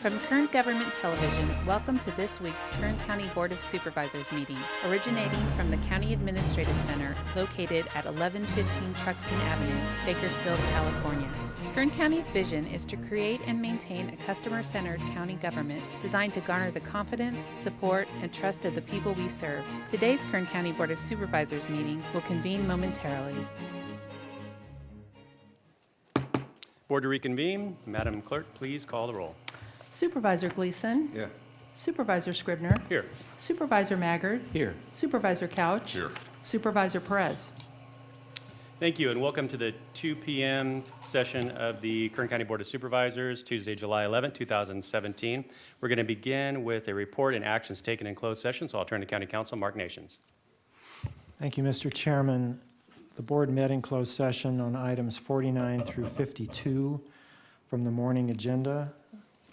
From Kern Government Television, welcome to this week's Kern County Board of Supervisors meeting, originating from the County Administrative Center located at 1115 Truxtun Avenue, Bakersfield, California. Kern County's vision is to create and maintain a customer-centered county government designed to garner the confidence, support, and trust of the people we serve. Today's Kern County Board of Supervisors meeting will convene momentarily. Board to reconvene. Madam Clerk, please call the roll. Supervisor Gleason. Yeah. Supervisor Scribner. Here. Supervisor Maggard. Here. Supervisor Couch. Here. Supervisor Perez. Thank you, and welcome to the 2 p.m. session of the Kern County Board of Supervisors, Tuesday, July 11, 2017. We're going to begin with a report and actions taken in closed session, so I'll turn to County Counsel Mark Nations. Thank you, Mr. Chairman. The board met in closed session on items 49 through 52 from the morning agenda.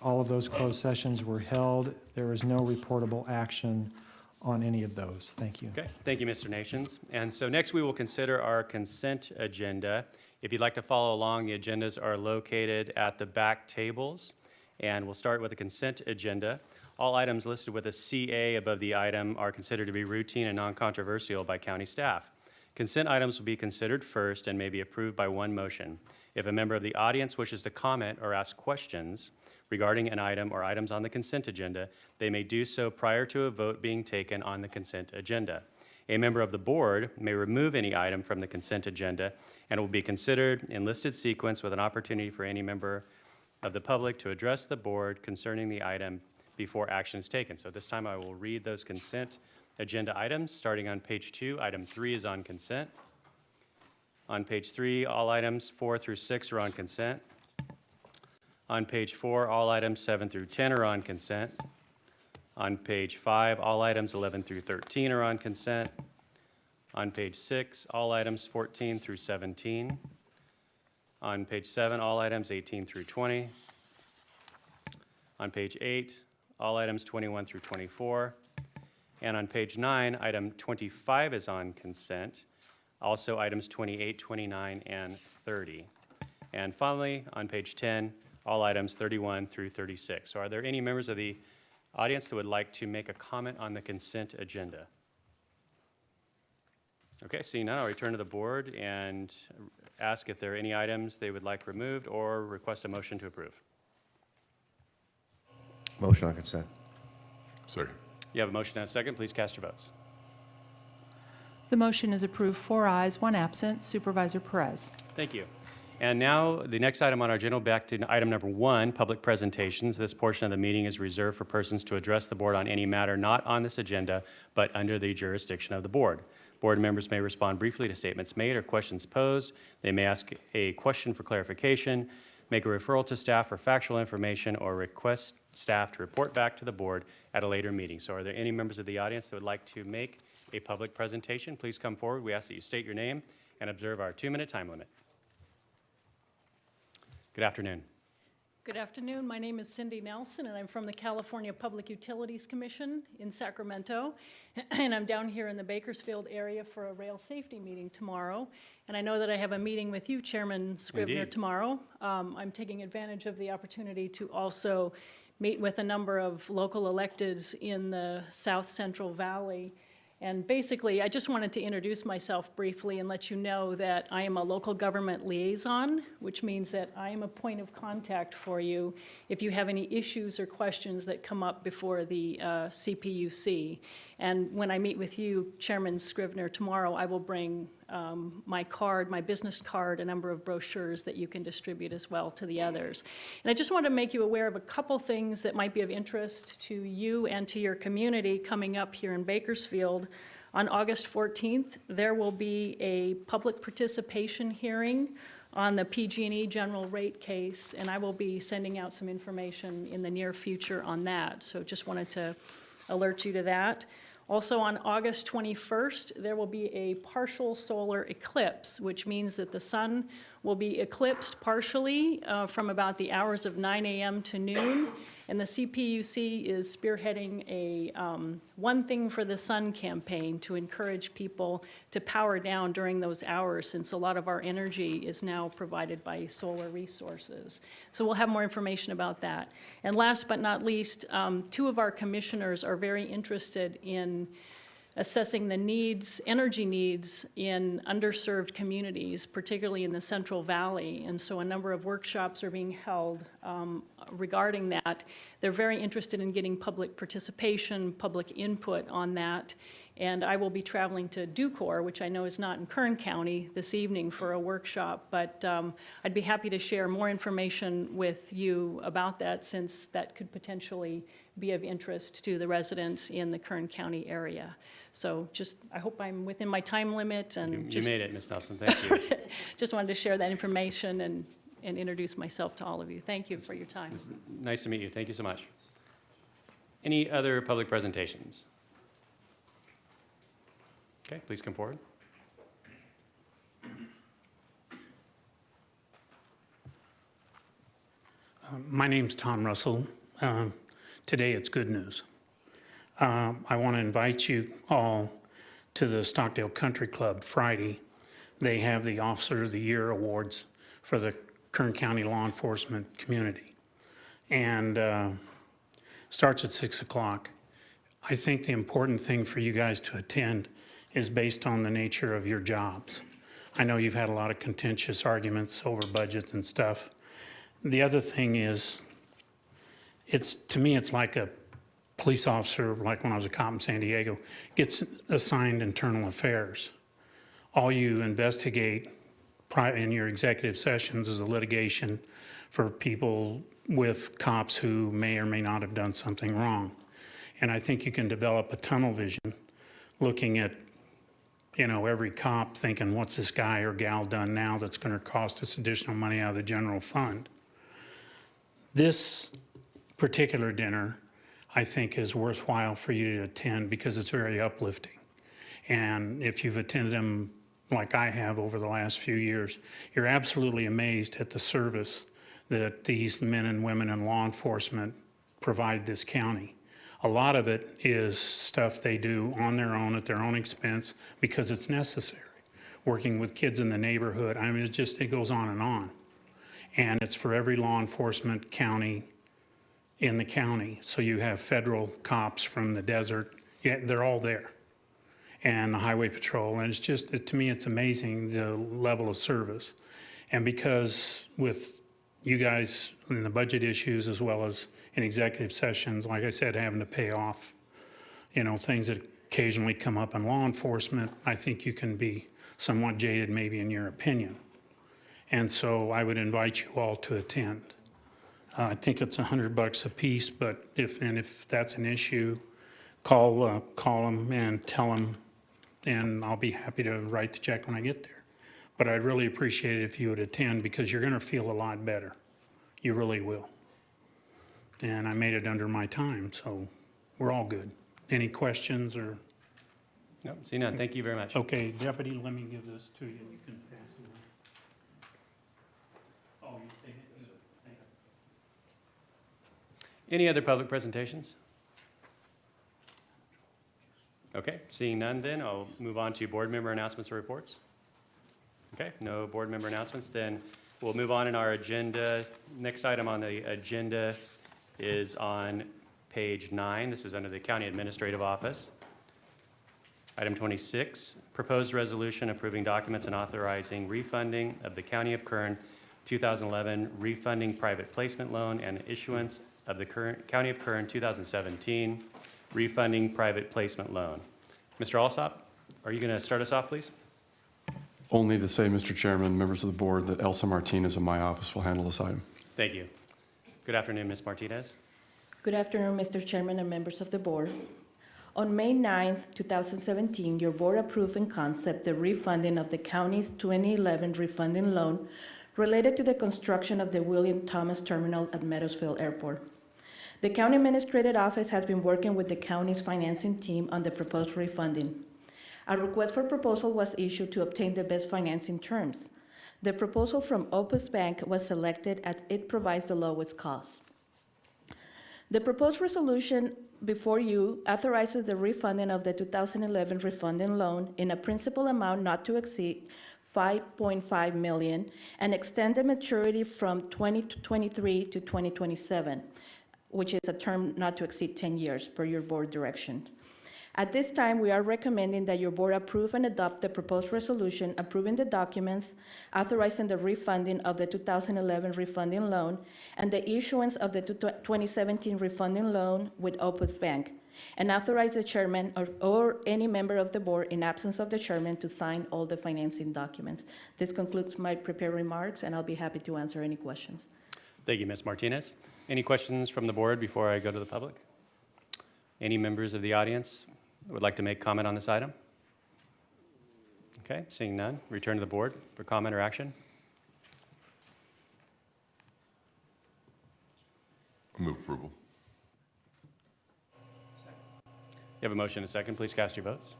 All of those closed sessions were held. There was no reportable action on any of those. Thank you. Okay, thank you, Mr. Nations. And so next we will consider our consent agenda. If you'd like to follow along, the agendas are located at the back tables. And we'll start with the consent agenda. All items listed with a CA above the item are considered to be routine and non-controversial by county staff. Consent items will be considered first and may be approved by one motion. If a member of the audience wishes to comment or ask questions regarding an item or items on the consent agenda, they may do so prior to a vote being taken on the consent agenda. A member of the board may remove any item from the consent agenda and will be considered in listed sequence with an opportunity for any member of the public to address the board concerning the item before action is taken. So at this time I will read those consent agenda items. Starting on page 2, item 3 is on consent. On page 3, all items 4 through 6 are on consent. On page 4, all items 7 through 10 are on consent. On page 5, all items 11 through 13 are on consent. On page 6, all items 14 through 17. On page 7, all items 18 through 20. On page 8, all items 21 through 24. And on page 9, item 25 is on consent. Also items 28, 29, and 30. And finally, on page 10, all items 31 through 36. So are there any members of the audience that would like to make a comment on the consent agenda? Okay, seeing none, I'll return to the board and ask if there are any items they would like removed or request a motion to approve. Motion on consent. Second. You have a motion and a second. Please cast your votes. The motion is approved, 4 ayes, 1 absent. Supervisor Perez. Thank you. And now the next item on our agenda, back to item number 1, public presentations. This portion of the meeting is reserved for persons to address the board on any matter not on this agenda, but under the jurisdiction of the board. Board members may respond briefly to statements made or questions posed. They may ask a question for clarification, make a referral to staff for factual information, or request staff to report back to the board at a later meeting. So are there any members of the audience that would like to make a public presentation? Please come forward. We ask that you state your name and observe our 2-minute time limit. Good afternoon. Good afternoon. My name is Cindy Nelson, and I'm from the California Public Utilities Commission in Sacramento. And I'm down here in the Bakersfield area for a rail safety meeting tomorrow. And I know that I have a meeting with you, Chairman Scribner, Indeed. tomorrow. I'm taking advantage of the opportunity to also meet with a number of local electeds in the South Central Valley. And basically, I just wanted to introduce myself briefly and let you know that I am a local government liaison, which means that I am a point of contact for you if you have any issues or questions that come up before the CPUC. And when I meet with you, Chairman Scribner, tomorrow, I will bring my card, my business card, a number of brochures that you can distribute as well to the others. And I just want to make you aware of a couple things that might be of interest to you and to your community coming up here in Bakersfield. On August 14th, there will be a public participation hearing on the PG&E general rate case, and I will be sending out some information in the near future on that. So just wanted to alert you to that. Also on August 21st, there will be a partial solar eclipse, which means that the sun will be eclipsed partially from about the hours of 9 a.m. to noon, And the CPUC is spearheading a One Thing for the Sun campaign to encourage people to power down during those hours, since a lot of our energy is now provided by solar resources. So we'll have more information about that. And last but not least, 2 of our commissioners are very interested in assessing the needs, energy needs in underserved communities, particularly in the Central Valley. And so a number of workshops are being held regarding that. They're very interested in getting public participation, public input on that. And I will be traveling to Ducor, which I know is not in Kern County, this evening for a workshop. But I'd be happy to share more information with you about that, since that could potentially be of interest to the residents in the Kern County area. So just, I hope I'm within my time limit, and You made it, Ms. Nelson, thank you. just wanted to share that information and introduce myself to all of you. Thank you for your time. It's nice to meet you, thank you so much. Any other public presentations? Okay, please come forward. My name's Tom Russell. Today it's good news. I want to invite you all to the Stockdale Country Club Friday. They have the Officer of the Year Awards for the Kern County law enforcement community. And starts at 6 o'clock. I think the important thing for you guys to attend is based on the nature of your jobs. I know you've had a lot of contentious arguments over budgets and stuff. The other thing is, to me, it's like a police officer, like when I was a cop in San Diego, gets assigned internal affairs. All you investigate in your executive sessions is a litigation for people with cops who may or may not have done something wrong. And I think you can develop a tunnel vision looking at, every cop thinking, what's this guy or gal done now that's going to cost us additional money out of the general fund? This particular dinner, I think, is worthwhile for you to attend because it's very uplifting. And if you've attended them like I have over the last few years, you're absolutely amazed at the service that these men and women in law enforcement provide this county. A lot of it is stuff they do on their own at their own expense because it's necessary. Working with kids in the neighborhood, I mean, it goes on and on. And it's for every law enforcement county in the county. So you have federal cops from the desert, they're all there. And the highway patrol, and it's just, to me, it's amazing the level of service. And because with you guys in the budget issues as well as in executive sessions, like I said, having to pay off, things that occasionally come up in law enforcement, I think you can be somewhat jaded maybe in your opinion. And so I would invite you all to attend. I think it's $100 a piece, but if that's an issue, call them and tell them, and I'll be happy to write the check when I get there. But I'd really appreciate it if you would attend because you're going to feel a lot better. You really will. And I made it under my time, so we're all good. Any questions or? No, see none, thank you very much. Okay, Deputy, let me give this to you. You can pass it on. Oh, you take it? Yes, sir. Thank you. Any other public presentations? Okay, seeing none then, I'll move on to board member announcements or reports. Okay, no board member announcements, then we'll move on in our agenda. Next item on the agenda is on page 9. This is under the County Administrative Office. Item 26, proposed resolution approving documents and authorizing refunding of the County of Kern 2011 Refunding Private Placement Loan and issuance of the County of Kern 2017 Refunding Private Placement Loan. Mr. Alsop, are you going to start us off, please? Only to say, Mr. Chairman, members of the board, that Elsa Martinez in my office will handle this item. Thank you. Good afternoon, Ms. Martinez. Good afternoon, Mr. Chairman and members of the board. On May 9th, 2017, your board approved in concept the refunding of the county's 2011 refunding loan related to the construction of the William Thomas Terminal at Meadowsville Airport. The County Administrative Office has been working with the county's financing team on the proposed refunding. A request for proposal was issued to obtain the best financing terms. The proposal from Opus Bank was selected as it provides the lowest cost. The proposed resolution before you authorizes the refunding of the 2011 refunding loan in a principal amount not to exceed $5.5 million and extend the maturity from 2023 to 2027, which is a term not to exceed 10 years per your board direction. At this time, we are recommending that your board approve and adopt the proposed resolution approving the documents, authorizing the refunding of the 2011 refunding loan and the issuance of the 2017 refunding loan with Opus Bank, and authorize the chairman or any member of the board in absence of the chairman to sign all the financing documents. This concludes my prepared remarks, and I'll be happy to answer any questions. Thank you, Ms. Martinez. Any questions from the board before I go to the public? Any members of the audience would like to make comment on this item? Okay, seeing none, return to the board for comment or action. Move approval. You have a motion and a second. Please cast your votes.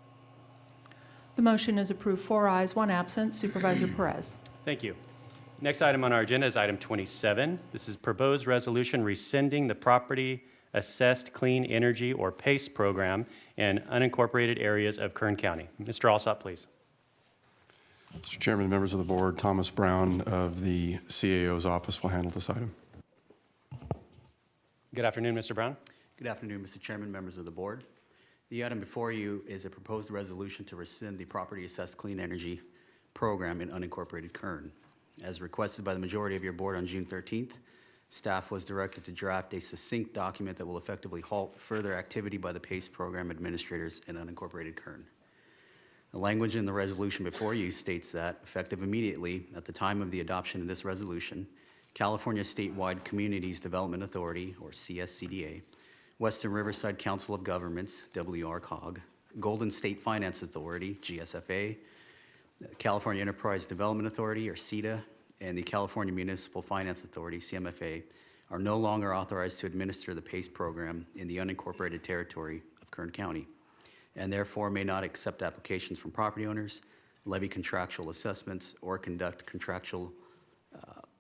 The motion is approved, 4 ayes, 1 absent. Supervisor Perez. Thank you. Next item on our agenda is item 27. This is proposed resolution rescinding the property assessed clean energy or PACE program in unincorporated areas of Kern County. Mr. Alsop, please. Mr. Chairman, members of the board, Thomas Brown of the CAO's office will handle this item. Good afternoon, Mr. Brown. Good afternoon, Mr. Chairman, members of the board. The item before you is a proposed resolution to rescind the property assessed clean energy program in unincorporated Kern. As requested by the majority of your board on June 13th, staff was directed to draft a succinct document that will effectively halt further activity by the PACE program administrators in unincorporated Kern. The language in the resolution before you states that, effective immediately at the time of the adoption of this resolution, California Statewide Communities Development Authority, or CSCDA, Western Riverside Council of Governments, WRCOG, Golden State Finance Authority, GSFA, California Enterprise Development Authority, or CEDA, and the California Municipal Finance Authority, CMFA, are no longer authorized to administer the PACE program in the unincorporated territory of Kern County, and therefore may not accept applications from property owners, levy contractual assessments, or conduct contractual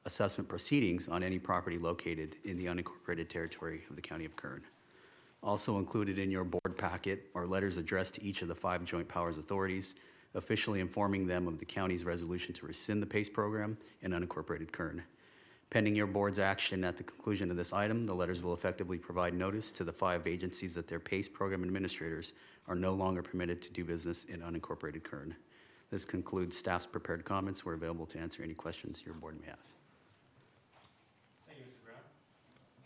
assessment proceedings on any property located in the unincorporated territory of the County of Kern. Also included in your board packet are letters addressed to each of the 5 joint powers authorities, officially informing them of the county's resolution to rescind the PACE program in unincorporated Kern. Pending your board's action at the conclusion of this item, the letters will effectively provide notice to the 5 agencies that their PACE program administrators are no longer permitted to do business in unincorporated Kern. This concludes staff's prepared comments. We're available to answer any questions your board may have. Thank you, Mr. Brown.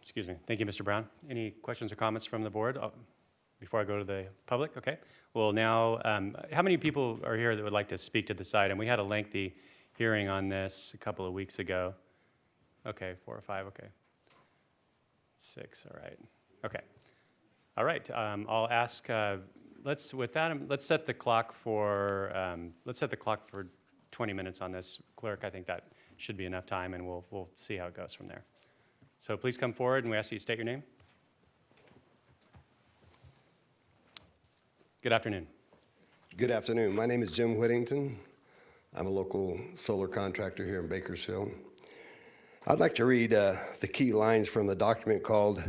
Excuse me. Thank you, Mr. Brown. Any questions or comments from the board before I go to the public? Okay. Well, now, how many people are here that would like to speak to this item? We had a lengthy hearing on this a couple of weeks ago. Okay, 4 or 5, okay. 6, all right. Okay. All right, I'll ask, let's set the clock for 20 minutes on this. Clerk, I think that should be enough time, and we'll see how it goes from there. So please come forward, and we ask you to state your name. Good afternoon. Good afternoon. My name is Jim Whittington. I'm a local solar contractor here in Bakersfield. I'd like to read the key lines from the document called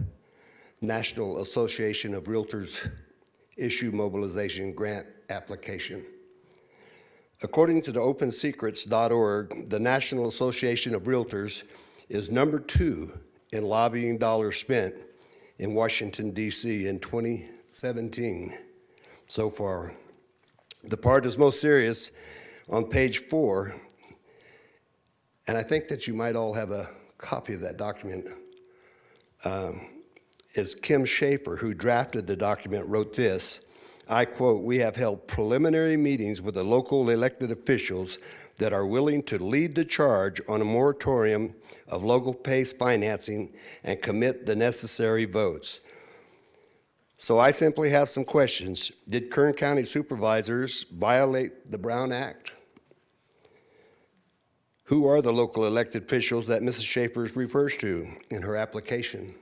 National Association of Realtors Issue Mobilization Grant Application. According to the OpenSecrets.org, the National Association of Realtors is number 2 in lobbying dollars spent in Washington, D.C. in 2017 so far. The part is most serious on page 4, and I think that you might all have a copy of that document. Is Kim Schaefer, who drafted the document, wrote this, I quote, "We have held preliminary meetings with the local elected officials that are willing to lead the charge on a moratorium of local PACE financing and commit the necessary votes." So I simply have some questions. Did Kern County supervisors violate the Brown Act? Who are the local elected officials that Mrs. Schaefer refers to in her application?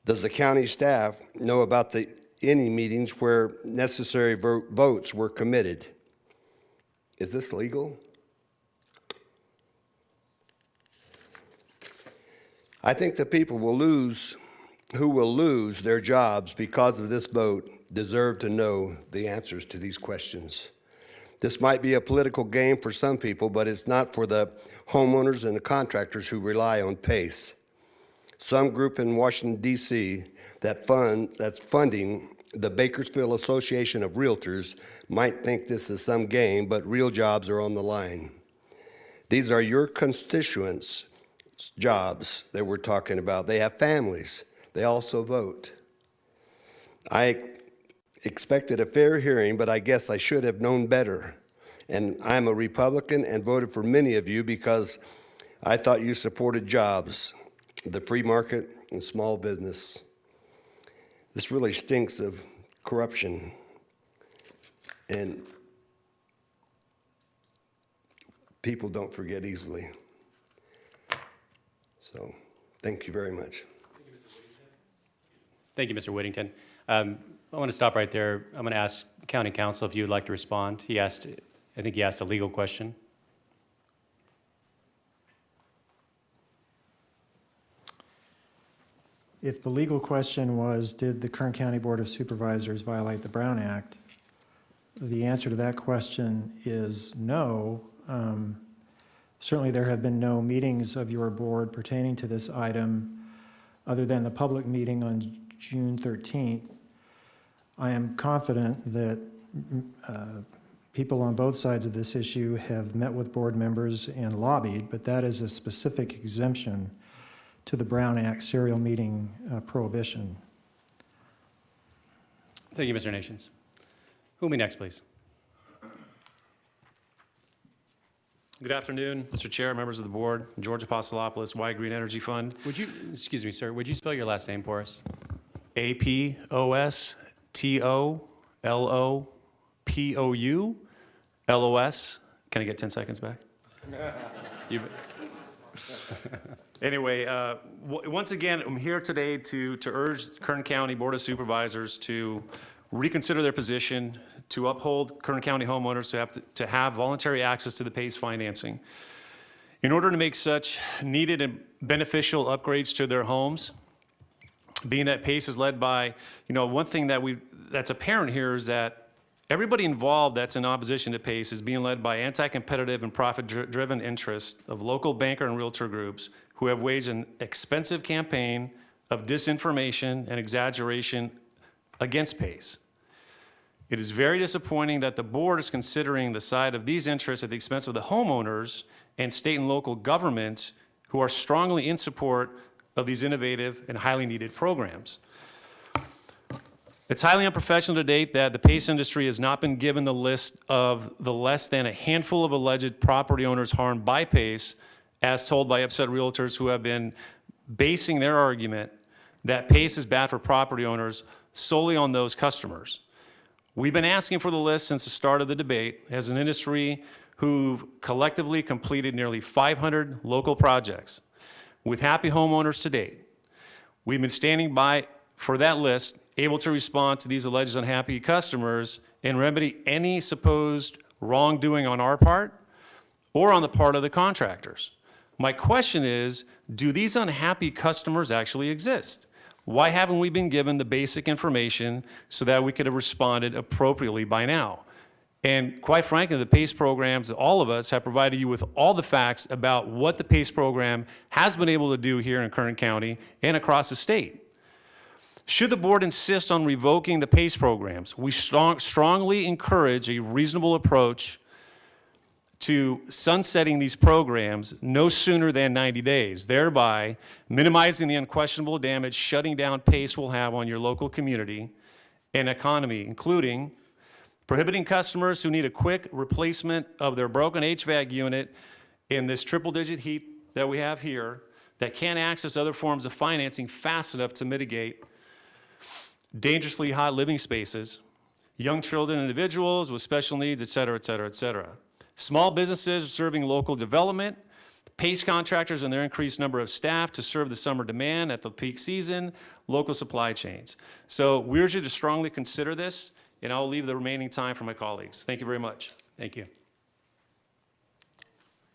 Does the county staff know about any meetings where necessary votes were committed? Is this legal? I think the people will lose who will lose their jobs because of this vote deserve to know the answers to these questions. This might be a political game for some people, but it's not for the homeowners and the contractors who rely on PACE. Some group in Washington, D.C. that's funding the Bakersfield Association of Realtors might think this is some game, but real jobs are on the line. These are your constituents' jobs that we're talking about. They have families. They also vote. I expected a fair hearing, but I guess I should have known better. And I'm a Republican and voted for many of you because I thought you supported jobs, the free market, and small business. This really stinks of corruption. And people don't forget easily. So, thank you very much. Thank you, Mr. Whittington. I want to stop right there. I'm going to ask County Counsel if you would like to respond. I think he asked a legal question. If the legal question was, did the Kern County Board of Supervisors violate the Brown Act? The answer to that question is no. Certainly there have been no meetings of your board pertaining to this item other than the public meeting on June 13th. I am confident that people on both sides of this issue have met with board members and lobbied, but that is a specific exemption to the Brown Act serial meeting prohibition. Thank you, Mr. Nations. Who will be next, please? Good afternoon, Mr. Chair, members of the board, George Apostolopoulos, Y Green Energy Fund. Excuse me, sir, would you spell your last name for us? APOSTOLOPOULOS. Can I get 10 seconds back? Anyway, once again, I'm here today to urge Kern County Board of Supervisors to reconsider their position, to uphold Kern County homeowners to have voluntary access to the PACE financing. In order to make such needed and beneficial upgrades to their homes, being that PACE is led by, one thing that's apparent here is that everybody involved that's in opposition to PACE is being led by anti-competitive and profit-driven interests of local banker and realtor groups who have waged an expensive campaign of disinformation and exaggeration against PACE. It is very disappointing that the board is considering the side of these interests at the expense of the homeowners and state and local governments who are strongly in support of these innovative and highly needed programs. It's highly unprofessional to date that the PACE industry has not been given the list of the less than a handful of alleged property owners harmed by PACE, as told by upset realtors who have been basing their argument that PACE is bad for property owners solely on those customers. We've been asking for the list since the start of the debate as an industry who collectively completed nearly 500 local projects with happy homeowners to date. We've been standing by for that list, able to respond to these alleged unhappy customers and remedy any supposed wrongdoing on our part or on the part of the contractors. My question is, do these unhappy customers actually exist? Why haven't we been given the basic information so that we could have responded appropriately by now? And quite frankly, the PACE programs, all of us have provided you with all the facts about what the PACE program has been able to do here in Kern County and across the state. Should the board insist on revoking the PACE programs, we strongly encourage a reasonable approach to sunsetting these programs no sooner than 90 days, thereby minimizing the unquestionable damage shutting down PACE will have on your local community and economy, including prohibiting customers who need a quick replacement of their broken HVAC unit in this triple-digit heat that we have here that can't access other forms of financing fast enough to mitigate dangerously hot living spaces, young children, individuals with special needs, et cetera, et cetera, et cetera. Small businesses serving local development, PACE contractors and their increased number of staff to serve the summer demand at the peak season, local supply chains. So we urge you to strongly consider this, and I'll leave the remaining time for my colleagues. Thank you very much. Thank you.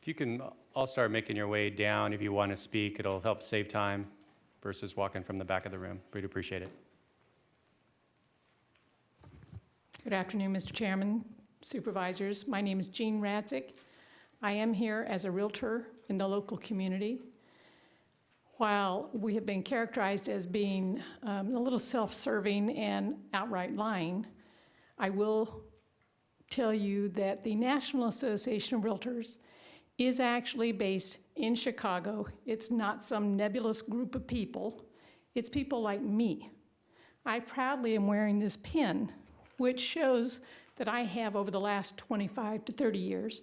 If you can all start making your way down if you want to speak, it'll help save time versus walking from the back of the room. We'd appreciate it. Good afternoon, Mr. Chairman, Supervisors. My name is Jean Radzik. I am here as a realtor in the local community. While we have been characterized as being a little self-serving and outright lying, I will tell you that the National Association of Realtors is actually based in Chicago. It's not some nebulous group of people. It's people like me. I proudly am wearing this pin, which shows that I have, over the last 25 to 30 years,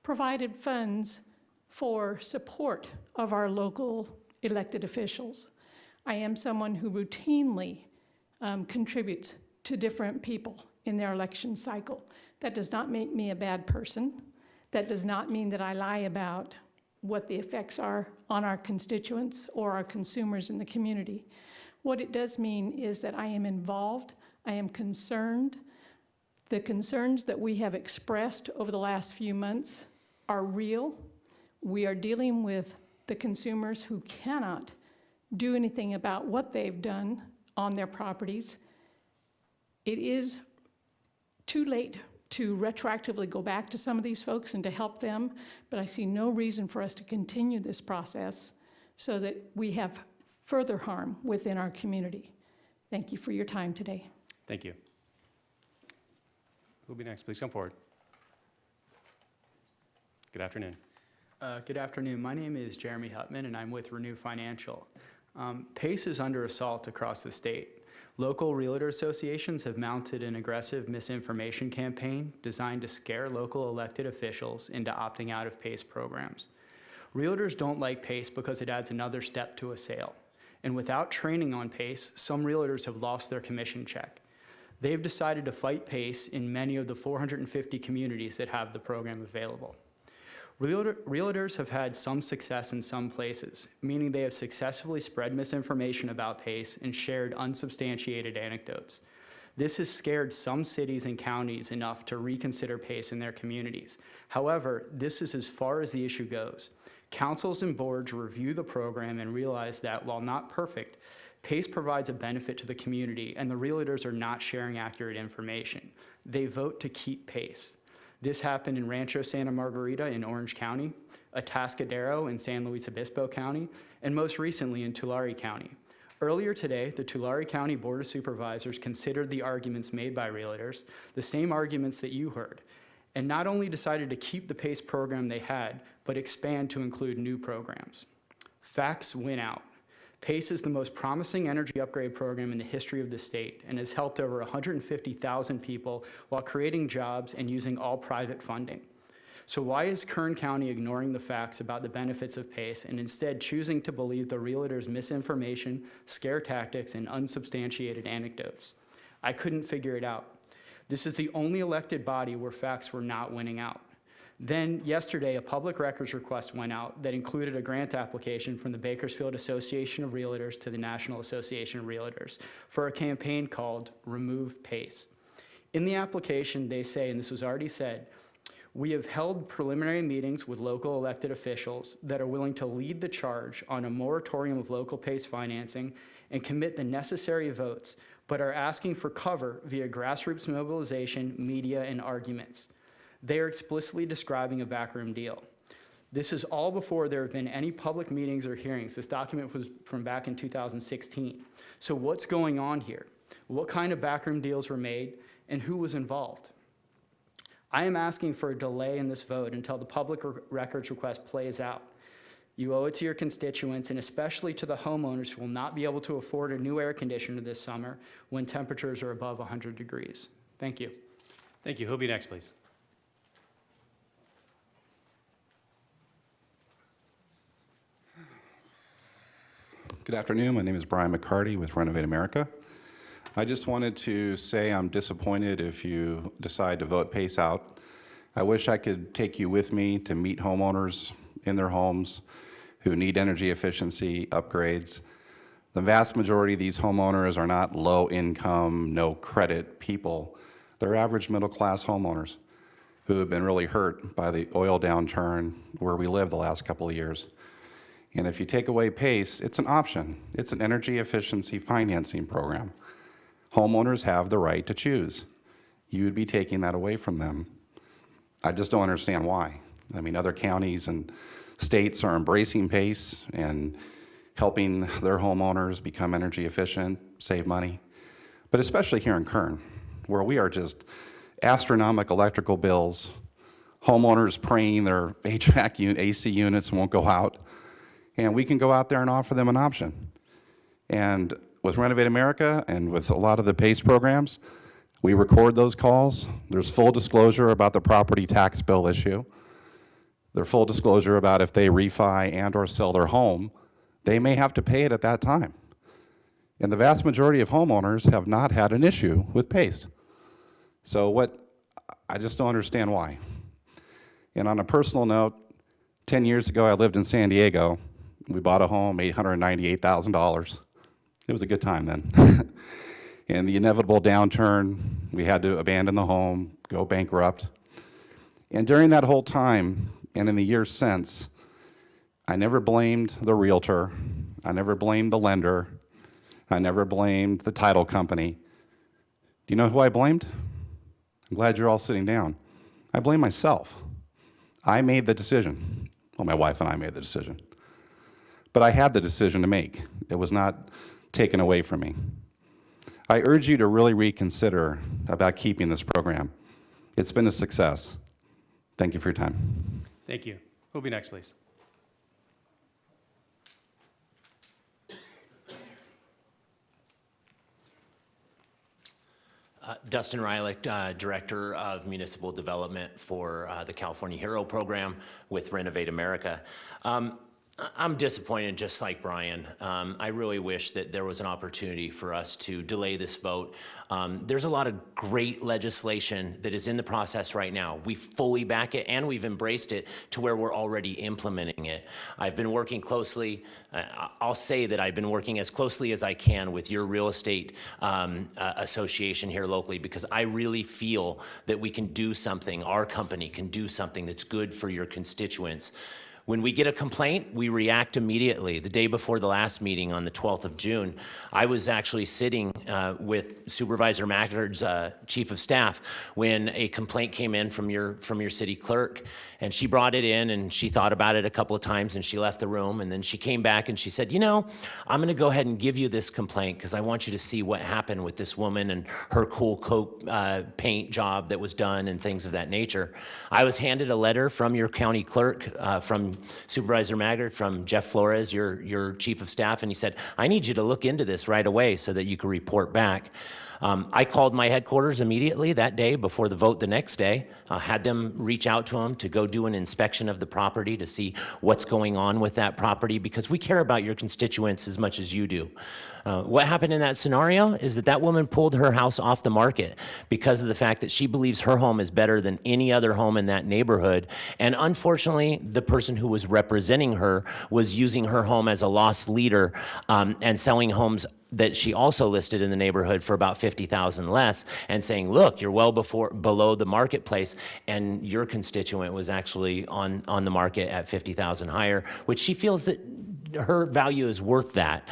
provided funds for support of our local elected officials. I am someone who routinely contributes to different people in their election cycle. That does not make me a bad person. That does not mean that I lie about what the effects are on our constituents or our consumers in the community. What it does mean is that I am involved, I am concerned. The concerns that we have expressed over the last few months are real. We are dealing with the consumers who cannot do anything about what they've done on their properties. It is too late to retroactively go back to some of these folks and to help them, but I see no reason for us to continue this process so that we have further harm within our community. Thank you for your time today. Thank you. Who'll be next? Please come forward. Good afternoon. Good afternoon. My name is Jeremy Hutman, and I'm with Renew Financial. PACE is under assault across the state. Local realtor associations have mounted an aggressive misinformation campaign designed to scare local elected officials into opting out of PACE programs. Realtors don't like PACE because it adds another step to a sale. And without training on PACE, some realtors have lost their commission check. They've decided to fight PACE in many of the 450 communities that have the program available. Realtors have had some success in some places, meaning they have successfully spread misinformation about PACE and shared unsubstantiated anecdotes. This has scared some cities and counties enough to reconsider PACE in their communities. However, this is as far as the issue goes. Councils and boards review the program and realize that, while not perfect, PACE provides a benefit to the community, and the realtors are not sharing accurate information. They vote to keep PACE. This happened in Rancho Santa Margarita in Orange County, Atascadero in San Luis Obispo County, and most recently in Tulare County. Earlier today, the Tulare County Board of Supervisors considered the arguments made by realtors, the same arguments that you heard, and not only decided to keep the PACE program they had, but expand to include new programs. Facts win out. PACE is the most promising energy upgrade program in the history of the state and has helped over 150,000 people while creating jobs and using all private funding. So why is Kern County ignoring the facts about the benefits of PACE and instead choosing to believe the realtors' misinformation, scare tactics, and unsubstantiated anecdotes? I couldn't figure it out. This is the only elected body where facts were not winning out. Then yesterday, a public records request went out that included a grant application from the Bakersfield Association of Realtors to the National Association of Realtors for a campaign called Remove PACE. In the application, they say, and this was already said, we have held preliminary meetings with local elected officials that are willing to lead the charge on a moratorium of local PACE financing and commit the necessary votes, but are asking for cover via grassroots mobilization, media, and arguments. They are explicitly describing a backroom deal. This is all before there have been any public meetings or hearings. This document was from back in 2016. So what's going on here? What kind of backroom deals were made, and who was involved? I am asking for a delay in this vote until the public records request plays out. You owe it to your constituents, and especially to the homeowners who will not be able to afford a new air conditioner this summer when temperatures are above 100 degrees. Thank you. Thank you. Who'll be next, please? Good afternoon. My name is Brian McCarty with Renovate America. I just wanted to say I'm disappointed if you decide to vote PACE out. I wish I could take you with me to meet homeowners in their homes who need energy efficiency upgrades. The vast majority of these homeowners are not low-income, no-credit people. They're average middle-class homeowners who have been really hurt by the oil downturn where we live the last couple of years. And if you take away PACE, it's an option. It's an energy efficiency financing program. Homeowners have the right to choose. You would be taking that away from them. I just don't understand why. I mean, other counties and states are embracing PACE and helping their homeowners become energy efficient, save money. But especially here in Kern, where we are just astronomical electrical bills, homeowners praying their HVAC AC units won't go out, and we can go out there and offer them an option. And with Renovate America and with a lot of the PACE programs, we record those calls. There's full disclosure about the property tax bill issue. There's full disclosure about if they refi and or sell their home, they may have to pay it at that time. And the vast majority of homeowners have not had an issue with PACE. So I just don't understand why. And on a personal note, 10 years ago, I lived in San Diego. We bought a home, $898,000. It was a good time then. And the inevitable downturn, we had to abandon the home, go bankrupt. And during that whole time, and in the years since, I never blamed the realtor. I never blamed the lender. I never blamed the title company. Do you know who I blamed? I'm glad you're all sitting down. I blame myself. I made the decision. Well, my wife and I made the decision. But I had the decision to make. It was not taken away from me. I urge you to really reconsider about keeping this program. It's been a success. Thank you for your time. Thank you. Who'll be next, please? Dustin Rylick, Director of Municipal Development for the California Hero Program with Renovate America. I'm disappointed, just like Brian. I really wish that there was an opportunity for us to delay this vote. There's a lot of great legislation that is in the process right now. We fully back it, and we've embraced it to where we're already implementing it. I've been working closely. I'll say that I've been working as closely as I can with your real estate association here locally, because I really feel that we can do something, our company can do something that's good for your constituents. When we get a complaint, we react immediately. The day before the last meeting on the 12th of June, I was actually sitting with Supervisor Mackard's chief of staff when a complaint came in from your city clerk, and she brought it in and she thought about it a couple of times and she left the room, and then she came back and she said, you know, I'm gonna go ahead and give you this complaint because I want you to see what happened with this woman and her cool coat paint job that was done and things of that nature. I was handed a letter from your county clerk, from Supervisor Maggard, from Jeff Flores, your chief of staff, and he said, I need you to look into this right away so that you can report back. I called my headquarters immediately that day before the vote the next day, had them reach out to him to go do an inspection of the property to see what's going on with that property, because we care about your constituents as much as you do. What happened in that scenario is that woman pulled her house off the market because of the fact that she believes her home is better than any other home in that neighborhood. And unfortunately, the person who was representing her was using her home as a loss leader and selling homes that she also listed in the neighborhood for about $50,000 less, and saying, look, you're well below the marketplace, and your constituent was actually on the market at $50,000 higher, which she feels that her value is worth that.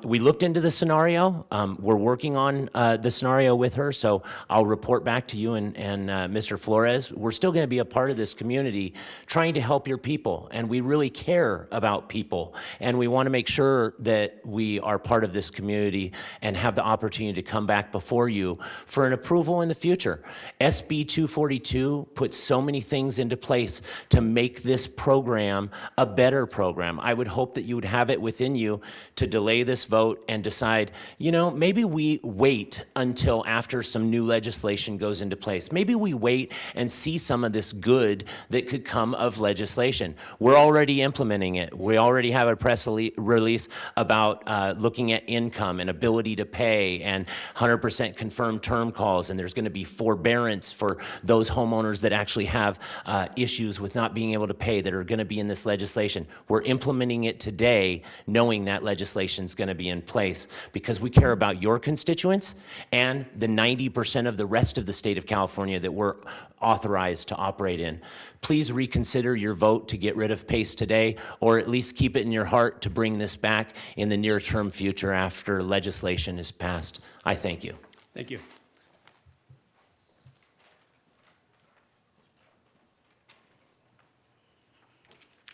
We looked into the scenario. We're working on the scenario with her, so I'll report back to you and Mr. Flores. We're still going to be a part of this community trying to help your people, and we really care about people, and we want to make sure that we are part of this community and have the opportunity to come back before you for an approval in the future. SB 242 puts so many things into place to make this program a better program. I would hope that you would have it within you to delay this vote and decide, you know, maybe we wait until after some new legislation goes into place. Maybe we wait and see some of this good that could come of legislation. We're already implementing it. We already have a press release about looking at income and ability to pay and 100% confirmed term calls, and there's going to be forbearance for those homeowners that actually have issues with not being able to pay that are going to be in this legislation. We're implementing it today. today knowing that legislation is going to be in place, because we care about your constituents and the 90% of the rest of the state of California that we're authorized to operate in. Please reconsider your vote to get rid of PACE today, or at least keep it in your heart to bring this back in the near-term future after legislation is passed. I thank you. Thank you.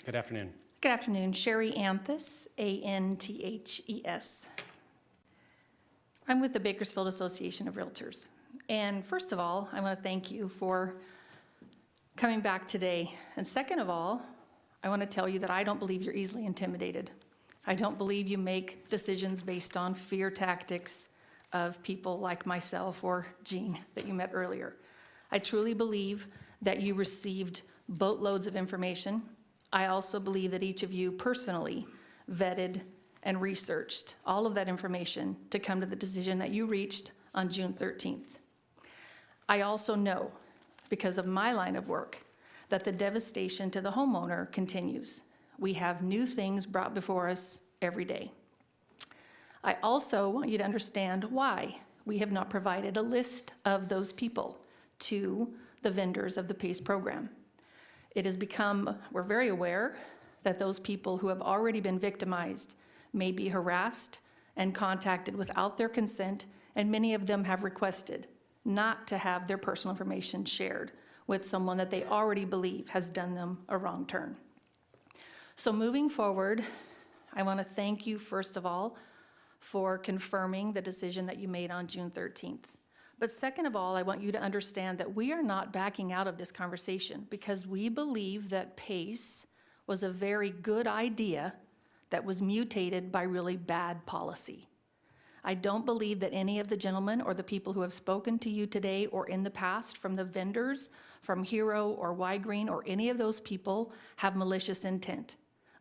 Good afternoon. Good afternoon. Sherry Anthes, A-N-T-H-E-S. I'm with the Bakersfield Association of Realtors. And first of all, I want to thank you for coming back today. And second of all, I want to tell you that I don't believe you're easily intimidated. I don't believe you make decisions based on fear tactics of people like myself or Jean that you met earlier. I truly believe that you received boatloads of information. I also believe that each of you personally vetted and researched all of that information to come to the decision that you reached on June 13th. I also know, because of my line of work, that the devastation to the homeowner continues. We have new things brought before us every day. I also want you to understand why we have not provided a list of those people to the vendors of the PACE program. It has become, we're very aware that those people who have already been victimized may be harassed and contacted without their consent, and many of them have requested not to have their personal information shared with someone that they already believe has done them a wrong turn. So moving forward, I want to thank you, first of all, for confirming the decision that you made on June 13th. But second of all, I want you to understand that we are not backing out of this conversation, because we believe that PACE was a very good idea that was mutated by really bad policy. I don't believe that any of the gentlemen or the people who have spoken to you today or in the past, from the vendors, from Hero or Y-Green or any of those people, have malicious intent.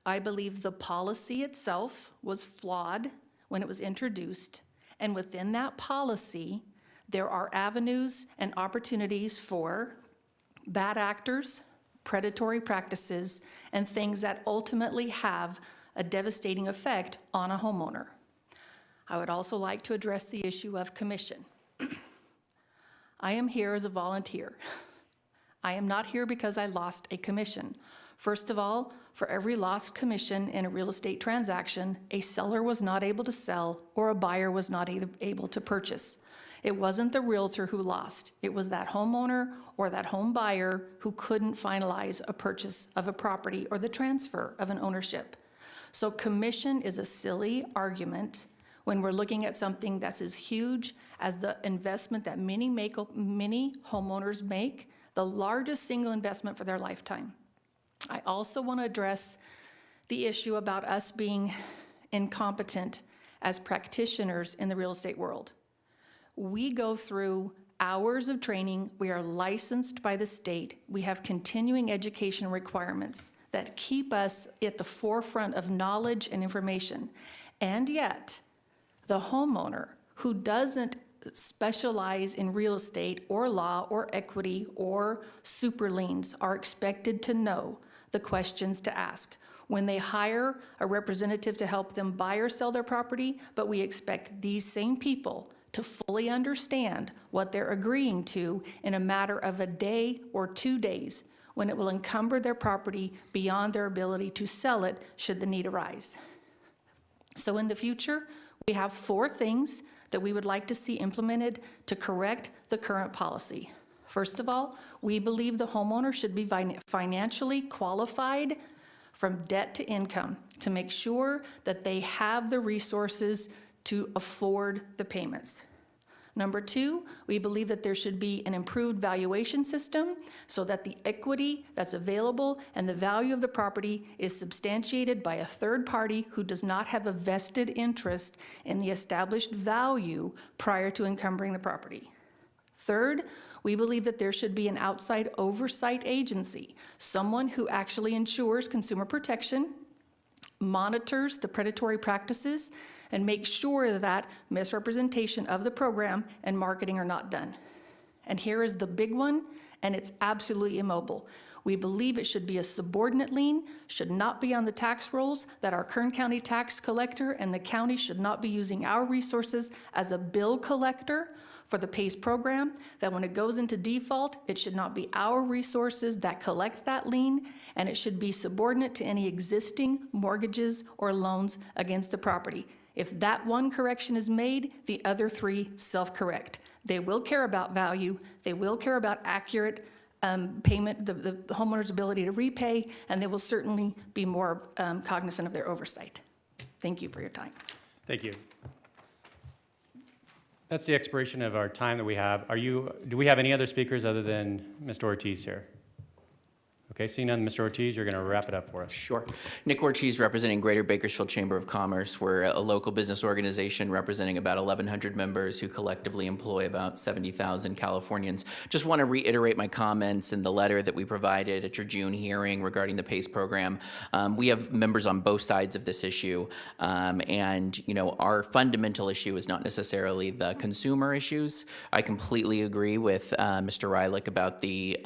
I believe the policy itself was flawed when it was introduced, and within that policy, there are avenues and opportunities for bad actors, predatory practices, and things that ultimately have a devastating effect on a homeowner. I would also like to address the issue of commission. I am here as a volunteer. I am not here because I lost a commission. First of all, for every lost commission in a real estate transaction, a seller was not able to sell or a buyer was not able to purchase. It wasn't the realtor who lost. It was that homeowner or that home buyer who couldn't finalize a purchase of a property or the transfer of an ownership. So commission is a silly argument when we're looking at something that's as huge as the investment that many homeowners make, the largest single investment for their lifetime. I also want to address the issue about us being incompetent as practitioners in the real estate world. We go through hours of training. We are licensed by the state. We have continuing education requirements that keep us at the forefront of knowledge and information. And yet, the homeowner who doesn't specialize in real estate or law or equity or super liens are expected to know the questions to ask when they hire a representative to help them buy or sell their property, but we expect these same people to fully understand what they're agreeing to in a matter of a day or 2 days, when it will encumber their property beyond their ability to sell it should the need arise. So in the future, we have 4 things that we would like to see implemented to correct the current policy. First of all, we believe the homeowner should be financially qualified from debt to income to make sure that they have the resources to afford the payments. Number 2, we believe that there should be an improved valuation system so that the equity that's available and the value of the property is substantiated by a third party who does not have a vested interest in the established value prior to encumbering the property. Third, we believe that there should be an outside oversight agency, someone who actually ensures consumer protection, monitors the predatory practices, and makes sure that misrepresentation of the program and marketing are not done. And here is the big one, and it's absolutely immobile. We believe it should be a subordinate lien, should not be on the tax rolls, that our Kern County tax collector and the county should not be using our resources as a bill collector for the PACE program, that when it goes into default, it should not be our resources that collect that lien, and it should be subordinate to any existing mortgages or loans against the property. If that one correction is made, the other three self-correct. They will care about value, they will care about accurate payment, the homeowner's ability to repay, and they will certainly be more cognizant of their oversight. Thank you for your time. Thank you. That's the expiration of our time that we have. Do we have any other speakers other than Mr. Ortiz here? Okay, seeing none, Mr. Ortiz, you're going to wrap it up for us. Sure. Nick Ortiz, representing Greater Bakersfield Chamber of Commerce. We're a local business organization representing about 1,100 members who collectively employ about 70,000 Californians. Just want to reiterate my comments in the letter that we provided at your June hearing regarding the PACE program. We have members on both sides of this issue, and our fundamental issue is not necessarily the consumer issues. I completely agree with Mr. Rylick about the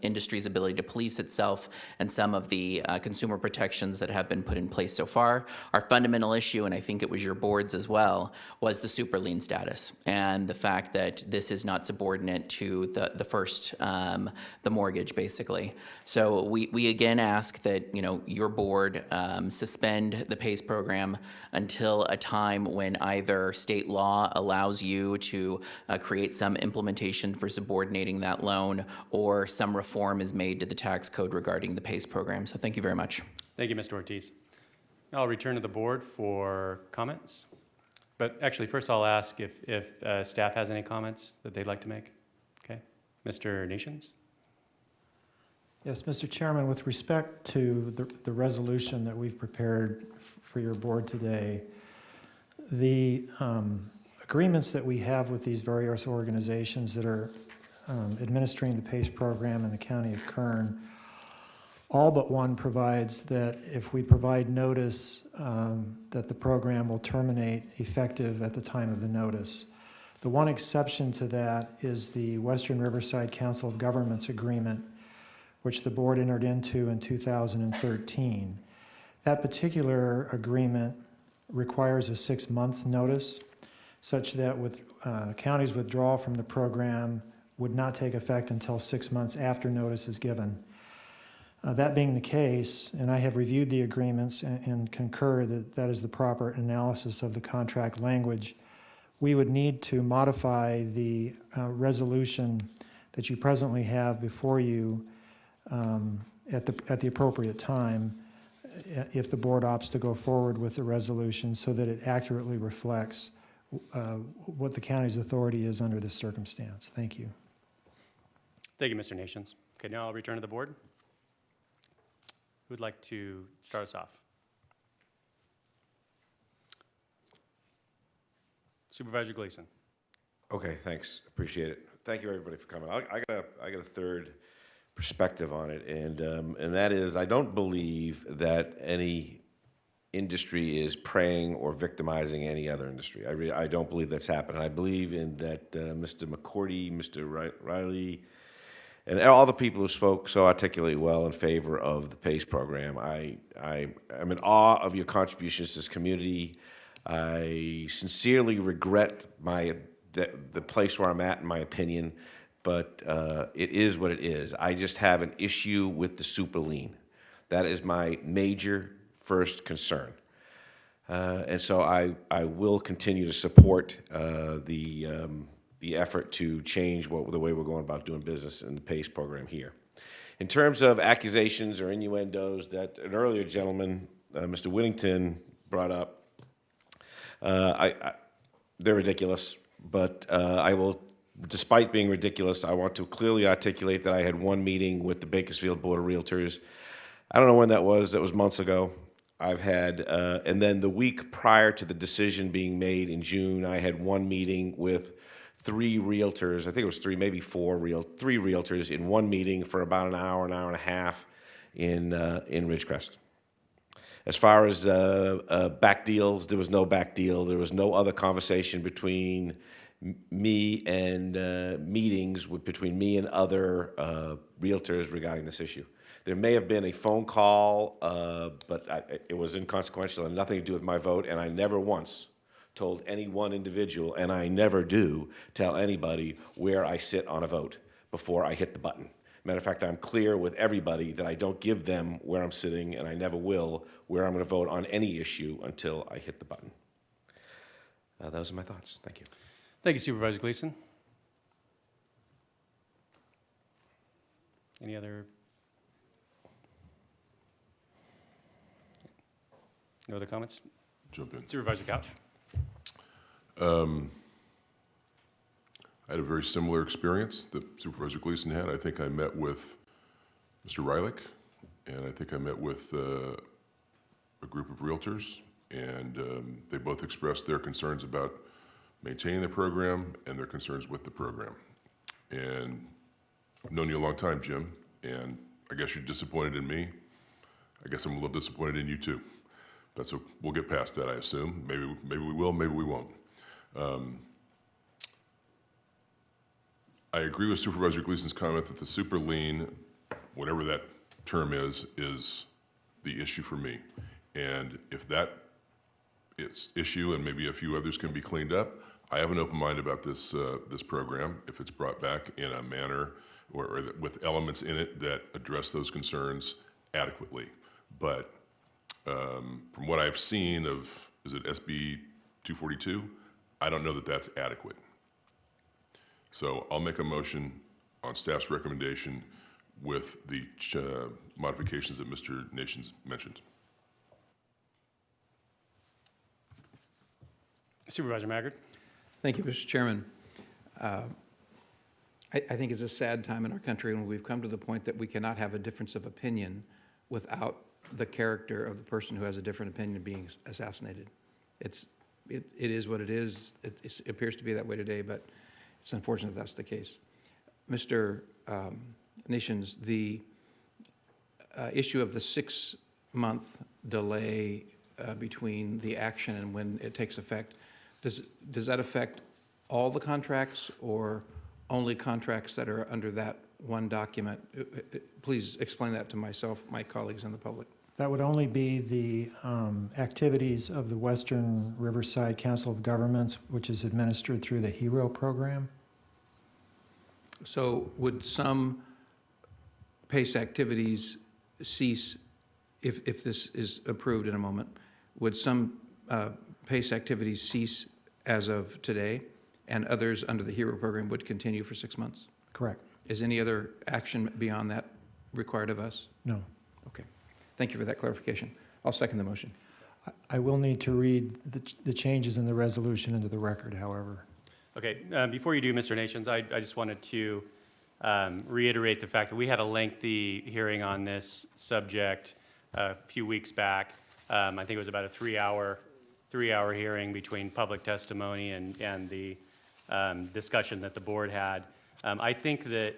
industry's ability to police itself and some of the consumer protections that have been put in place so far. Our fundamental issue, and I think it was your board's as well, was the super lien status and the fact that this is not subordinate to the first, the mortgage, basically. So we again ask that your board suspend the PACE program until a time when either state law allows you to create some implementation for subordinating that loan, or some reform is made to the tax code regarding the PACE program. So thank you very much. Thank you, Mr. Ortiz. Now I'll return to the board for comments. But actually, first I'll ask if staff has any comments that they'd like to make. Okay. Mr. Nations? Yes, Mr. Chairman, with respect to the resolution that we've prepared for your board today, the agreements that we have with these various organizations that are administering the PACE program in the County of Kern, all but one provides that if we provide notice that the program will terminate effective at the time of the notice. The one exception to that is the Western Riverside Council of Governments Agreement, which the board entered into in 2013. That particular agreement requires a 6 months notice, such that with counties' withdrawal from the program would not take effect until 6 months after notice is given. That being the case, and I have reviewed the agreements and concur that that is the proper analysis of the contract language, we would need to modify the resolution that you presently have before you at the appropriate time if the board opts to go forward with the resolution, so that it accurately reflects what the county's authority is under this circumstance. Thank you. Thank you, Mr. Nations. Okay, now I'll return to the board. Who would like to start us off? Supervisor Gleason. Okay, thanks. Appreciate it. Thank you, everybody, for coming. I got a third perspective on it, and that is, I don't believe that any industry is preying or victimizing any other industry. I don't believe that's happened. I believe in that Mr. McCourty, Mr. Riley, and all the people who spoke so articulately well in favor of the PACE program. I'm in awe of your contributions to this community. I sincerely regret the place where I'm at, in my opinion, but it is what it is. I just have an issue with the super lien. That is my major first concern. And so I will continue to support the effort to change the way we're going about doing business in the PACE program here. In terms of accusations or innuendos that an earlier gentleman, Mr. Whittington, brought up, they're ridiculous, but I will, despite being ridiculous, I want to clearly articulate that I had one meeting with the Bakersfield Board of Realtors. I don't know when that was months ago. I've had, and then the week prior to the decision being made in June, I had one meeting with 3 realtors. I think it was 3, maybe 4, 3 realtors in one meeting for about an hour and a half in Ridgecrest. As far as back deals, there was no back deal. There was no other conversation between me and meetings between me and other realtors regarding this issue. There may have been a phone call, but it was inconsequential and nothing to do with my vote, and I never once told any one individual, and I never do tell anybody where I sit on a vote before I hit the button. Matter of fact, I'm clear with everybody that I don't give them where I'm sitting, and I never will, where I'm going to vote on any issue until I hit the button. Those are my thoughts. Thank you. Thank you, Supervisor Gleason. Any other? No other comments? Jump in. Supervisor Couch. I had a very similar experience that Supervisor Gleason had. I think I met with Mr. Rylick, and I think I met with a group of realtors, and they both expressed their concerns about maintaining the program and their concerns with the program. And I've known you a long time, Jim, and I guess you're disappointed in me. I guess I'm a little disappointed in you too. We'll get past that, I assume. Maybe we will, maybe we won't. I agree with Supervisor Gleason's comment that the super lien, whatever that term is the issue for me. And if that issue and maybe a few others can be cleaned up, I have an open mind about this program if it's brought back in a manner or with elements in it that address those concerns adequately. But from what I've seen of, is it SB 242? I don't know that that's adequate. So I'll make a motion on staff's recommendation with the modifications that Mr. Nations mentioned. Supervisor Maggard. Thank you, Mr. Chairman. I think it's a sad time in our country when we've come to the point that we cannot have a difference of opinion without the character of the person who has a different opinion being assassinated. It is what it is. It appears to be that way today, but it's unfortunate that's the case. Mr. Nations, the issue of the 6-month delay between the action and when it takes effect, does that affect all the contracts or only contracts that are under that one document? Please explain that to myself, my colleagues, and the public. That would only be the activities of the Western Riverside Council of Governments, which is administered through the HERO program. So would some PACE activities cease if this is approved in a moment? Would some PACE activities cease as of today, and others under the HERO program would continue for 6 months? Correct. Is any other action beyond that required of us? No. Okay. Thank you for that clarification. I'll second the motion. I will need to read the changes in the resolution into the record, however. Okay, before you do, Mr. Nations, I just wanted to reiterate the fact that we had a lengthy hearing on this subject a few weeks back. I think it was about a three-hour hearing between public testimony and the discussion that the board had. I think that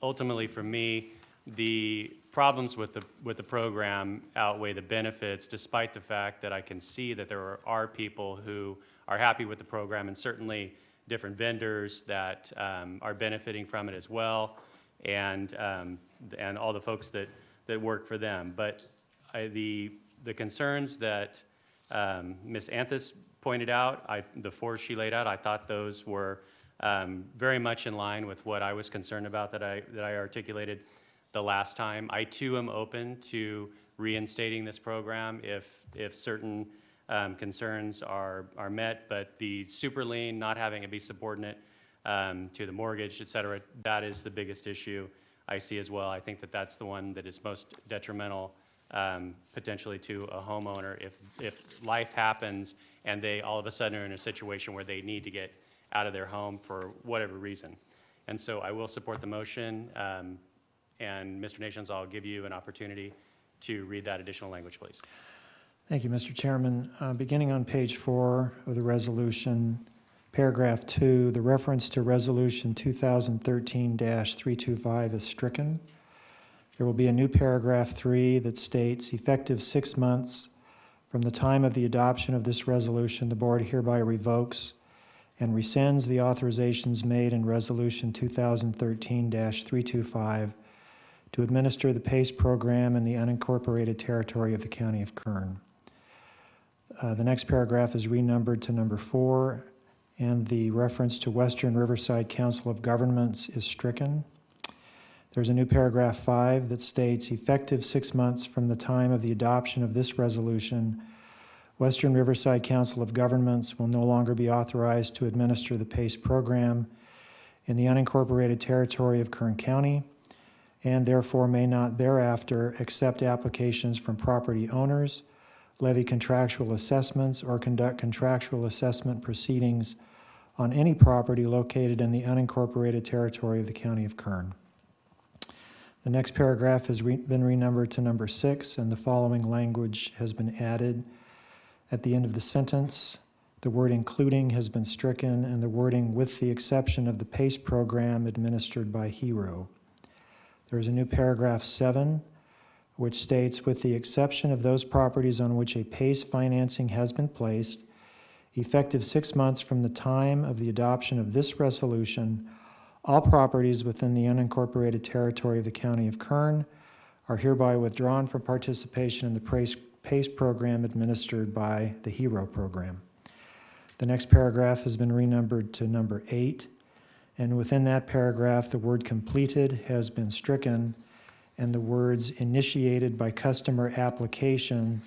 ultimately for me, the problems with the program outweigh the benefits, despite the fact that I can see that there are people who are happy with the program, and certainly different vendors that are benefiting from it as well, and all the folks that work for them. But the concerns that Ms. Anthus pointed out, the four she laid out, I thought those were very much in line with what I was concerned about that I articulated the last time. I too am open to reinstating this program if certain concerns are met, but the super lien, not having it be subordinate to the mortgage, et cetera, that is the biggest issue I see as well. I think that that's the one that is most detrimental potentially to a homeowner if life happens and they all of a sudden are in a situation where they need to get out of their home for whatever reason. And so I will support the motion, and Mr. Nations, I'll give you an opportunity to read that additional language, please. Thank you, Mr. Chairman. Beginning on page 4 of the resolution, paragraph 2, the reference to resolution 2013-325 is stricken. There will be a new paragraph 3 that states, effective 6 months from the time of the adoption of this resolution, the board hereby revokes and rescinds the authorizations made in Resolution 2013-325 to administer the PACE program in the unincorporated territory of the County of Kern. The next paragraph is renumbered to number 4, and the reference to Western Riverside Council of Governments is stricken. There's a new paragraph 5 that states, effective 6 months from the time of the adoption of this resolution, Western Riverside Council of Governments will no longer be authorized to administer the PACE program in the unincorporated territory of Kern County, and therefore may not thereafter accept applications from property owners, levy contractual assessments, or conduct contractual assessment proceedings on any property located in the unincorporated territory of the County of Kern. The next paragraph has been renumbered to number 6, and the following language has been added. At the end of the sentence, the word including has been stricken, and the wording with the exception of the PACE program administered by HERO. There is a new paragraph 7, which states, with the exception of those properties on which a PACE financing has been placed, effective 6 months from the time of the adoption of this resolution, all properties within the unincorporated territory of the County of Kern are hereby withdrawn from participation in the PACE program administered by the HERO program. The next paragraph has been renumbered to number 8, and within that paragraph, the word completed has been stricken, and the words initiated by customer application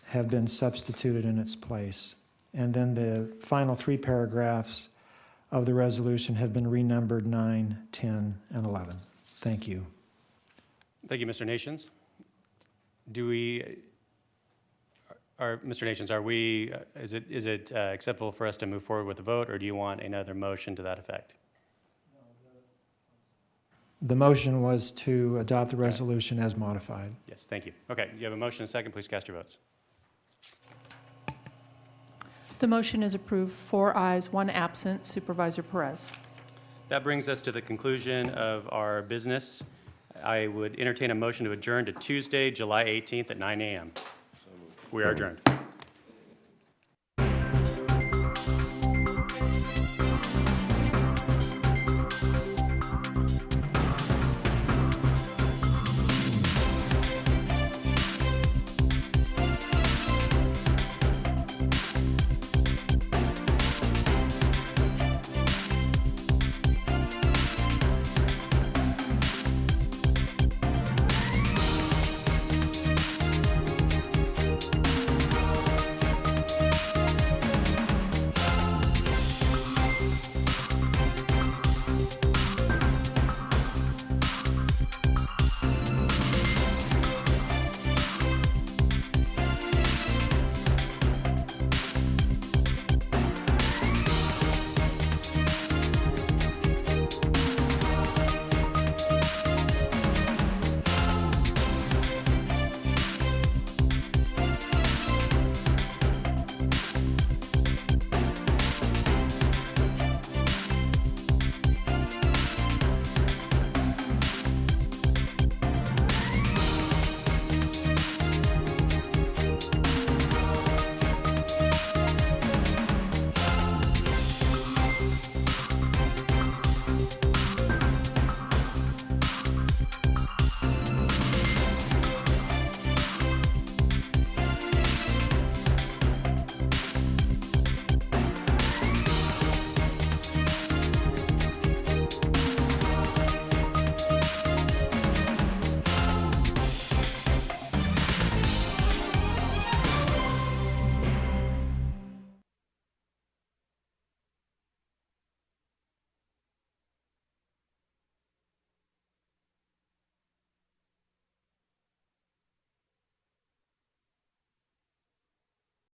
have been substituted in its place. And then the final 3 paragraphs of the resolution have been renumbered 9, 10, and 11. Thank you. Thank you, Mr. Nations. Mr. Nations, is it acceptable for us to move forward with the vote, or do you want another motion to that effect? The motion was to adopt the resolution as modified. Yes, thank you. Okay, you have a motion and a second. Please cast your votes. The motion is approved, 4 ayes, 1 absent. Supervisor Perez. That brings us to the conclusion of our business. I would entertain a motion to adjourn to Tuesday, July 18th at 9 a.m. We are adjourned.